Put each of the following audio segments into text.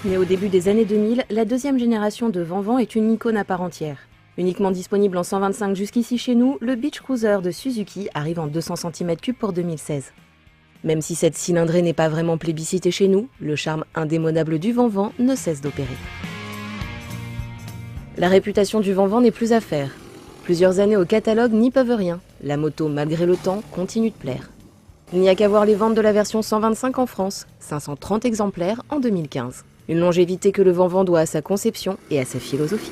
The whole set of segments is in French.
Née au début des années 2000, la deuxième génération de Vanvan est une icône à part entière. Uniquement disponible en 125 jusqu'ici chez nous, le Beach Cruiser de Suzuki arrive en 200 cm3 pour 2016. Même si cette cylindrée n'est pas vraiment plébiscitée chez nous, le charme indémodable du Vanvan ne cesse d'opérer. La réputation du Vanvan n'est plus à faire. Plusieurs années au catalogue n'y peuvent rien. La moto, malgré le temps, continue de plaire. Il n'y a qu'à voir les ventes de la version 125 en France, 530 exemplaires en 2015. Une longévité que le Vanvan doit à sa conception et à sa philosophie.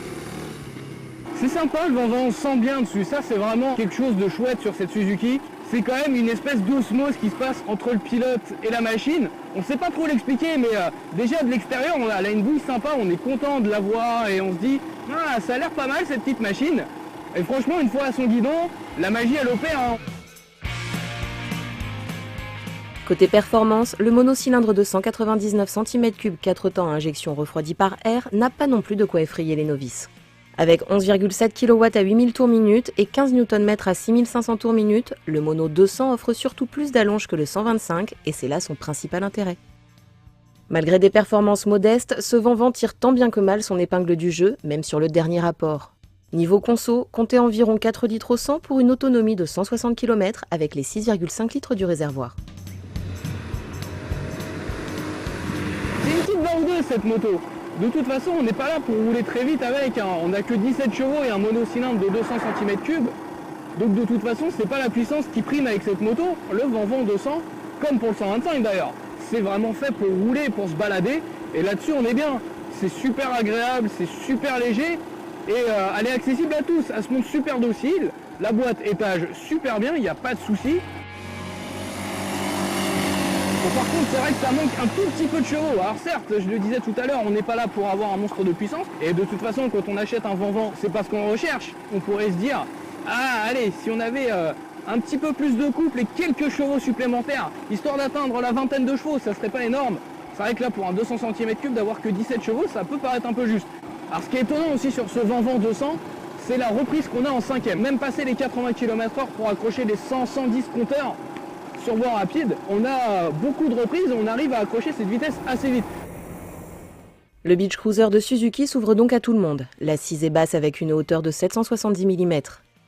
C'est sympa le Vanvan, on se sent bien dessus, ça c'est vraiment quelque chose de chouette sur cette Suzuki. C'est quand même une espèce d'osmose qui se passe entre le pilote et la machine. On ne sait pas trop l'expliquer, mais déjà de l'extérieur, elle a une bouille sympa, on est content de la voir et on se dit ah, ça a l'air pas mal cette petite machine. Et franchement, une fois à son guidon, la magie elle opère. Hein. Côté performance, le monocylindre de 199 cm3 4 temps à injection refroidie par air n'a pas non plus de quoi effrayer les novices. Avec 11,7 kW à 8000 tours minute et 15 Nm à 6500 tours minute, le Mono 200 offre surtout plus d'allonge que le 125 et c'est là son principal intérêt. Malgré des performances modestes, ce Vanvan tire tant bien que mal son épingle du jeu, même sur le dernier rapport. Niveau conso, comptez environ 4 litres au 100 pour une autonomie de 160 km avec les 6,5 litres du réservoir. C'est une petite bandeuse cette moto. De toute façon, on n'est pas là pour rouler très vite avec. Hein. On n'a que 17 chevaux et un monocylindre de 200 cm3. Donc de toute façon, c'est pas la puissance qui prime avec cette moto. Le Vanvan 200, comme pour le 125 d'ailleurs. C'est vraiment fait pour rouler, pour se balader. Et là-dessus, on est bien. C'est super agréable, c'est super léger. Et elle est accessible à tous. Elle se monte super docile. La boîte étage super bien, il n'y a pas de souci. Bon, par contre, c'est vrai que ça manque un tout petit peu de chevaux. Alors certes, je le disais tout à l'heure, on n'est pas là pour avoir un monstre de puissance. Et de toute façon, quand on achète un Vanvan, c'est parce qu'on recherche. On pourrait se dire, ah allez, si on avait un petit peu plus de couple et quelques chevaux supplémentaires, histoire d'atteindre la vingtaine de chevaux, ça serait pas énorme. C'est vrai que là, pour un 200 cm3, d'avoir que 17 chevaux, ça peut paraître un peu juste. Alors ce qui est étonnant aussi sur ce Vanvan 200, c'est la reprise qu'on a en cinquième. Même passer les 80 km/h pour accrocher les 100-110 compteurs sur voie rapide, on a beaucoup de reprises et on arrive à accrocher cette vitesse assez vite. Le Beach Cruiser de Suzuki s'ouvre donc à tout le monde. L'assise est basse avec une hauteur de 770 mm.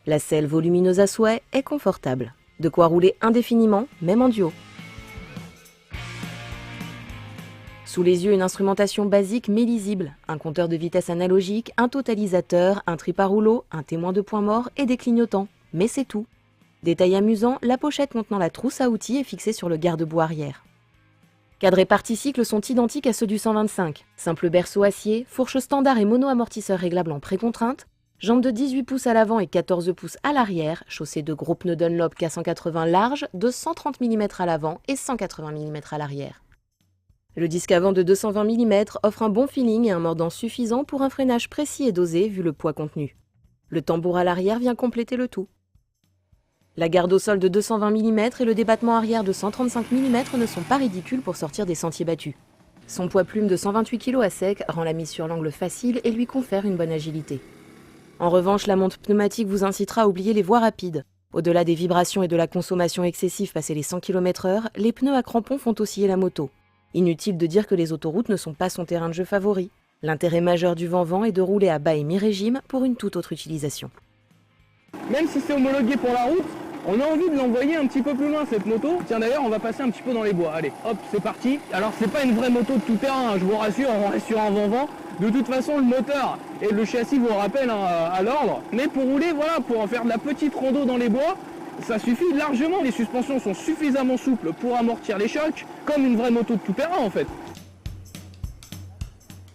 La selle volumineuse à souhait est confortable. De quoi rouler indéfiniment, même en duo. Sous les yeux, une instrumentation basique mais lisible. Un compteur de vitesse analogique, un totalisateur, un trip à rouleau, un témoin de points morts et des clignotants. Mais c'est tout. Détail amusant, la pochette contenant la trousse à outils est fixée sur le garde-boue arrière. Cadres et parties-cycles sont identiques à ceux du 125. Simple berceau acier, fourche standard et mono-amortisseur réglable en pré-contrainte, jambes de 18 pouces à l'avant et 14 pouces à l'arrière, chaussées de gros pneus Dunlop K180 larges de 130 mm à l'avant et 180 mm à l'arrière. Le disque avant de 220 mm offre un bon feeling et un mordant suffisant pour un freinage précis et dosé vu le poids contenu. Le tambour à l'arrière vient compléter le tout. La garde au sol de 220 mm et le débattement arrière de 135 mm ne sont pas ridicules pour sortir des sentiers battus. Son poids plume de 128 kg à sec rend la mise sur l'angle facile et lui confère une bonne agilité. En revanche, la monte pneumatique vous incitera à oublier les voies rapides. Au-delà des vibrations et de la consommation excessive passé les 100 km/h, les pneus à crampons font osciller la moto. Inutile de dire que les autoroutes ne sont pas son terrain de jeu favori. L'intérêt majeur du Vanvan est de rouler à bas et mi-régime pour une toute autre utilisation. Même si c'est homologué pour la route, on a envie de l'envoyer un petit peu plus loin cette moto. Tiens d'ailleurs, on va passer un petit peu dans les bois. Allez, hop, c'est parti. Alors c'est pas une vraie moto de tout terrain, hein, je vous rassure, on reste sur un Vanvan. De toute façon, le moteur et le châssis vous rappellent à l'ordre. Mais pour rouler, voilà, pour en faire de la petite rando dans les bois, ça suffit largement. Les suspensions sont suffisamment souples pour amortir les chocs, comme une vraie moto de tout terrain en fait.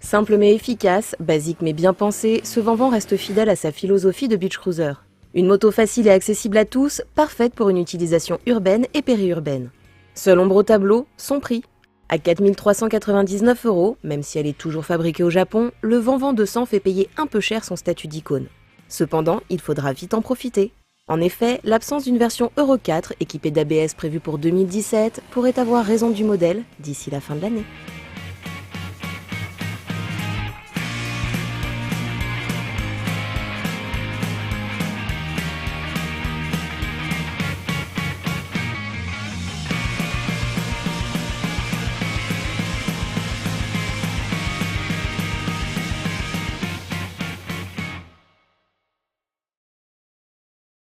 Simple mais efficace, basique mais bien pensé, ce Vanvan reste fidèle à sa philosophie de Beach Cruiser. Une moto facile et accessible à tous, parfaite pour une utilisation urbaine et périurbaine. Seule ombre au tableau, son prix. À 4 399 €, même si elle est toujours fabriquée au Japon, le Vanvan 200 fait payer un peu cher son statut d'icône. Cependant, il faudra vite en profiter. En effet, l'absence d'une version Euro 4 équipée d'ABS prévue pour 2017 pourrait avoir raison du modèle d'ici la fin de l'année.